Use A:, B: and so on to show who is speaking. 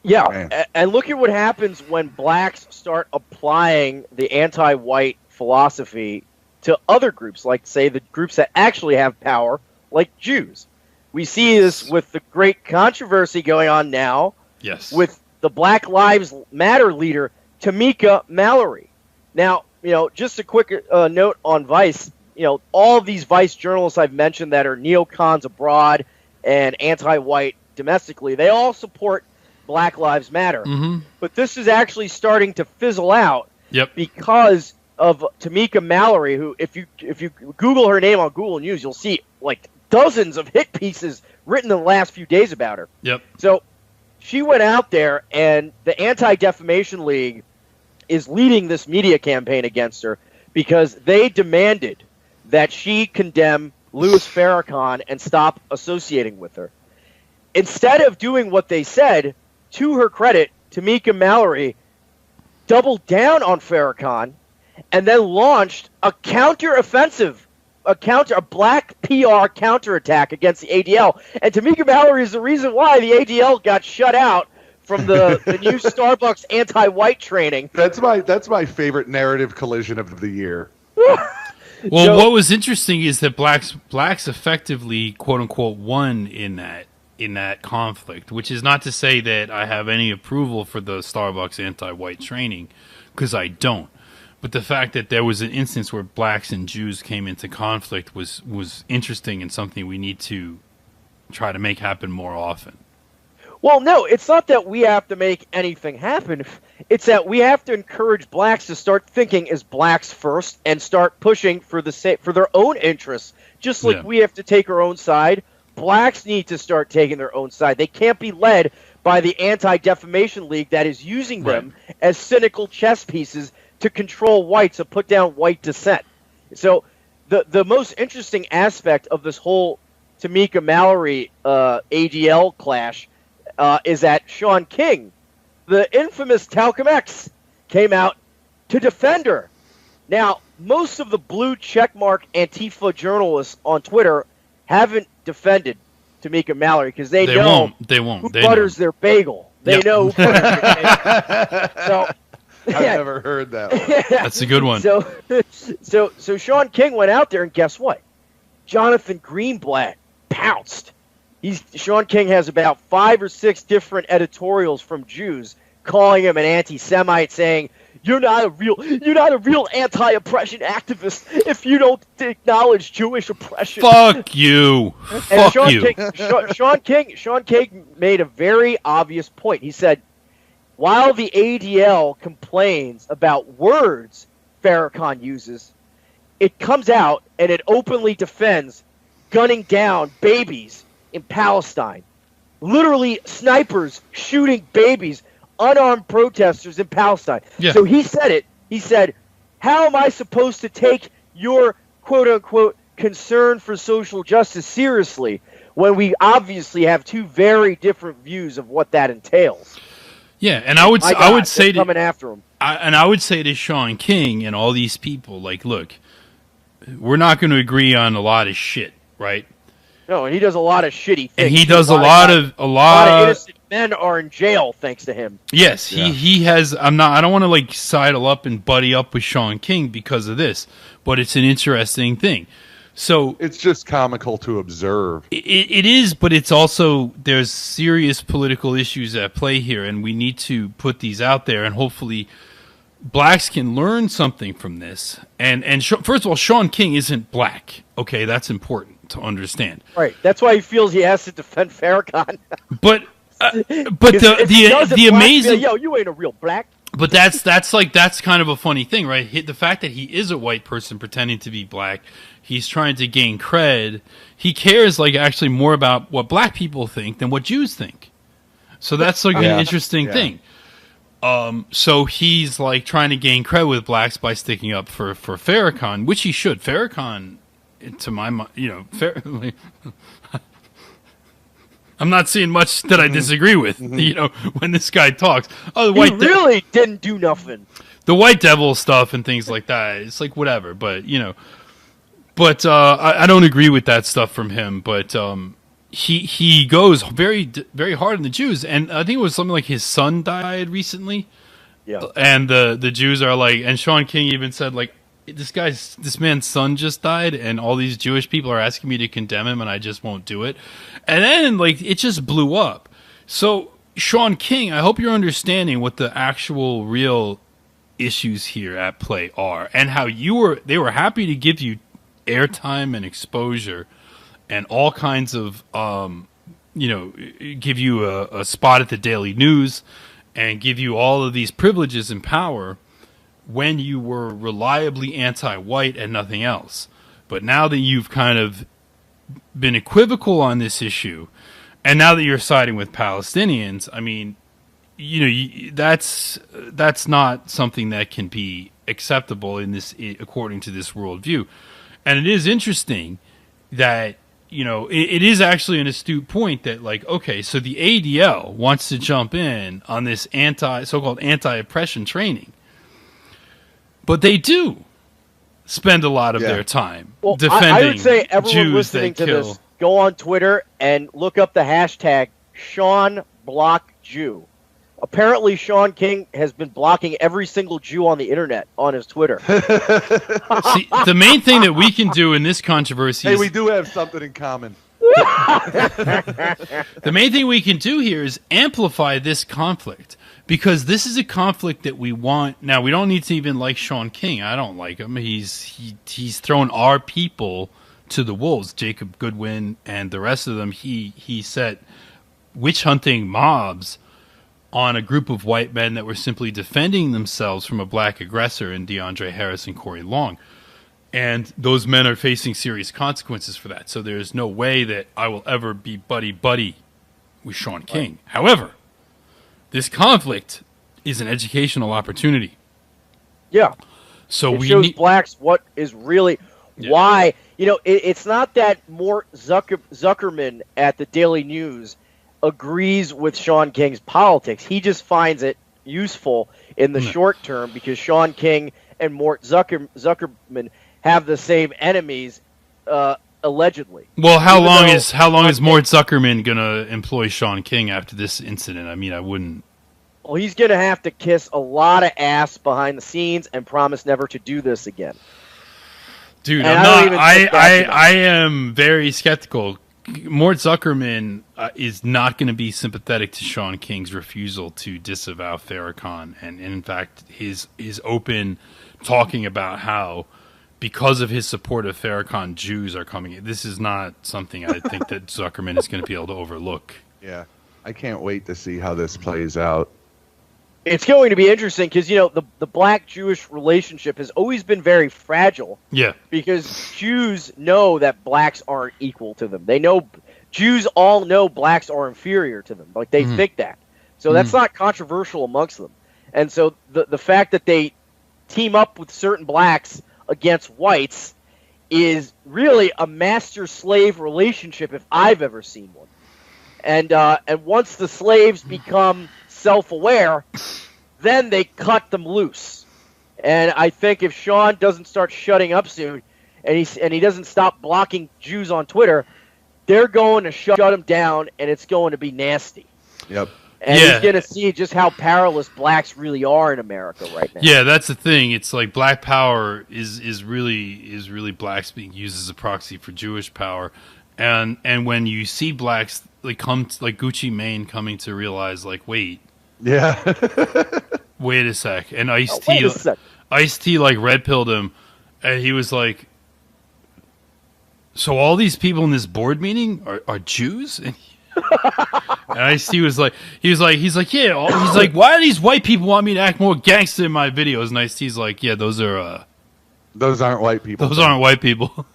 A: Yeah, and look at what happens when blacks start applying the anti-white philosophy to other groups, like, say, the groups that actually have power, like Jews. We see this with the great controversy going on now with the Black Lives Matter leader, Tamika Mallory. Now, just a quick note on Vice. All of these Vice journalists I've mentioned that are neocons abroad and anti-white domestically, they all support Black Lives Matter.
B: Mm-hmm.
A: But this is actually starting to fizzle out because of Tamika Mallory, who, if you Google her name on Google News, you'll see like dozens of hit pieces written in the last few days about her.
B: Yep.
A: So she went out there, and the Anti-Defamation League is leading this media campaign against her because they demanded that she condemn Louis Farrakhan and stop associating with her. Instead of doing what they said, to her credit, Tamika Mallory doubled down on Farrakhan and then launched a counter-offensive, a black PR counterattack against the ADL. And Tamika Mallory is the reason why the ADL got shut out from the new Starbucks anti-white training.
C: That's my favorite narrative collision of the year.
B: Well, what was interesting is that blacks effectively, quote unquote, won in that conflict, which is not to say that I have any approval for the Starbucks anti-white training, because I don't. But the fact that there was an instance where blacks and Jews came into conflict was interesting and something we need to try to make happen more often.
A: Well, no, it's not that we have to make anything happen. It's that we have to encourage blacks to start thinking as blacks first and start pushing for their own interests. Just like we have to take our own side, blacks need to start taking their own side. They can't be led by the Anti-Defamation League that is using them as cynical chess pieces to control whites, to put down white dissent. So the most interesting aspect of this whole Tamika Mallory ADL clash is that Shaun King, the infamous Talcum X, came out to defend her. Now, most of the blue checkmark Antifa journalists on Twitter haven't defended Tamika Mallory because they know who butters their bagel. They know who butters their bagel. So,
C: I've never heard that one.
B: That's a good one.
A: So Shaun King went out there, and guess what? Jonathan Greenblatt pounced. Shaun King has about 5 or 6 different editorials from Jews calling him an anti-Semite, saying, You're not a real anti-oppression activist if you don't acknowledge Jewish oppression.
B: Fuck you.
A: And Shaun King made a very obvious point. He said, while the ADL complains about words Farrakhan uses, it comes out and it openly defends gunning down babies in Palestine. Literally snipers shooting babies, unarmed protesters in Palestine.
B: Yeah.
A: So he said it. He said, how am I supposed to take your quote-unquote concern for social justice seriously when we obviously have two very different views of what that entails?
B: Yeah, and I would say
A: coming after him.
B: I would say to Shaun King and all these people, like, look, we're not going to agree on a lot of shit, right?
A: No, and he does a lot of shitty things.
B: And he does a lot of
A: innocent men are in jail thanks to him.
B: Yes, he has. I don't want to like sidle up and buddy up with Shaun King because of this, but it's an interesting thing. So
C: it's just comical to observe.
B: It is, but it's also there's serious political issues at play here, and we need to put these out there, and hopefully blacks can learn something from this. And first of all, Shaun King isn't black. Okay, that's important to understand.
A: Right. That's why he feels he has to defend Farrakhan.
B: But the amazing
A: you ain't a real black.
B: But that's kind of a funny thing, right? The fact that he is a white person pretending to be black, he's trying to gain cred. He cares like actually more about what black people think than what Jews think. So that's like an interesting thing. So he's like trying to gain cred with blacks by sticking up for Farrakhan, which he should. Farrakhan, to my mind, I'm not seeing much that I disagree with, when this guy talks. Oh, the
A: he really didn't do nothing.
B: The white devil stuff and things like that, it's like whatever. But, I don't agree with that stuff from him. But he goes very hard on the Jews, and I think it was something like his son died recently.
A: Yeah.
B: And the Jews are like, and Shaun King even said, like, this man's son just died, and all these Jewish people are asking me to condemn him, and I just won't do it. And then, like, it just blew up. So, Shaun King, I hope you're understanding what the actual real issues here at play are, and how they were happy to give you airtime and exposure and all kinds of, give you a spot at the Daily News and give you all of these privileges and power when you were reliably anti-white and nothing else. But now that you've kind of been equivocal on this issue, and now that you're siding with Palestinians, I mean, that's not something that can be acceptable according to this worldview. And it is interesting that, it is actually an astute point that, like, okay, so the ADL wants to jump in on this so-called anti-oppression training. But they do spend a lot of their time defending
A: I would say everyone
B: Jews
A: listening
B: that
A: to
B: kill.
A: this, go on Twitter and look up the hashtag #ShaunBlockJew. Apparently, Shaun King has been blocking every single Jew on the internet on his Twitter.
B: See, the main thing that we can do in this controversy is...
C: we do have something in common.
B: The main thing we can do here is amplify this conflict, because this is a conflict that we want. Now, we don't need to even like Shaun King. I don't like him. He's thrown our people to the wolves. Jacob Goodwin and the rest of them, he set witch hunting mobs on a group of white men that were simply defending themselves from a black aggressor in DeAndre Harris and Corey Long. And those men are facing serious consequences for that. So there's no way that I will ever be buddy-buddy with Shaun King. Right. However, this conflict is an educational opportunity.
A: Yeah.
B: So
A: it shows blacks what is really...
B: Yeah.
A: Why... it's not that Mort Zuckerman at the Daily News agrees with Shaun King's politics. He just finds it useful in the short term because Shaun King and Mort Zuckerman have the same enemies, allegedly.
B: Well, how long is Mort Zuckerman gonna employ Shaun King after this incident? I mean, I wouldn't.
A: Well, he's gonna have to kiss a lot of ass behind the scenes and promise never to do this again.
B: Dude, I am very skeptical. Mort Zuckerman is not going to be sympathetic to Shaun King's refusal to disavow Farrakhan, and in fact, his open talking about how, because of his support of Farrakhan, Jews are coming in. This is not something I think that Zuckerman is going to be able to overlook.
C: Yeah, I can't wait to see how this plays out.
A: It's going to be interesting because, the black-Jewish relationship has always been very fragile.
B: Yeah. Because
A: Jews know that blacks aren't equal to them. Jews all know blacks are inferior to them. Like, they think that. So that's not controversial amongst them. And so the fact that they team up with certain blacks against whites is really a master-slave relationship if I've ever seen one. And once the slaves become self-aware, then they cut them loose. And I think if Shaun doesn't start shutting up soon, and he doesn't stop blocking Jews on Twitter, they're going to shut him down, and it's going to be nasty.
C: Yep.
A: And he's going to see just how powerless blacks really are in America right now.
B: Yeah, that's the thing. It's like black power is really blacks being used as a proxy for Jewish power. And when you see blacks like Gucci Mane coming to realize, like, wait, wait a sec, and Ice-T like red pilled him, and he was like, so all these people in this board meeting are Jews, and Ice-T was like, he's like, why do these white people want me to act more gangster in my videos? And Ice-T's like, yeah, those aren't white people.
C: Those aren't white people.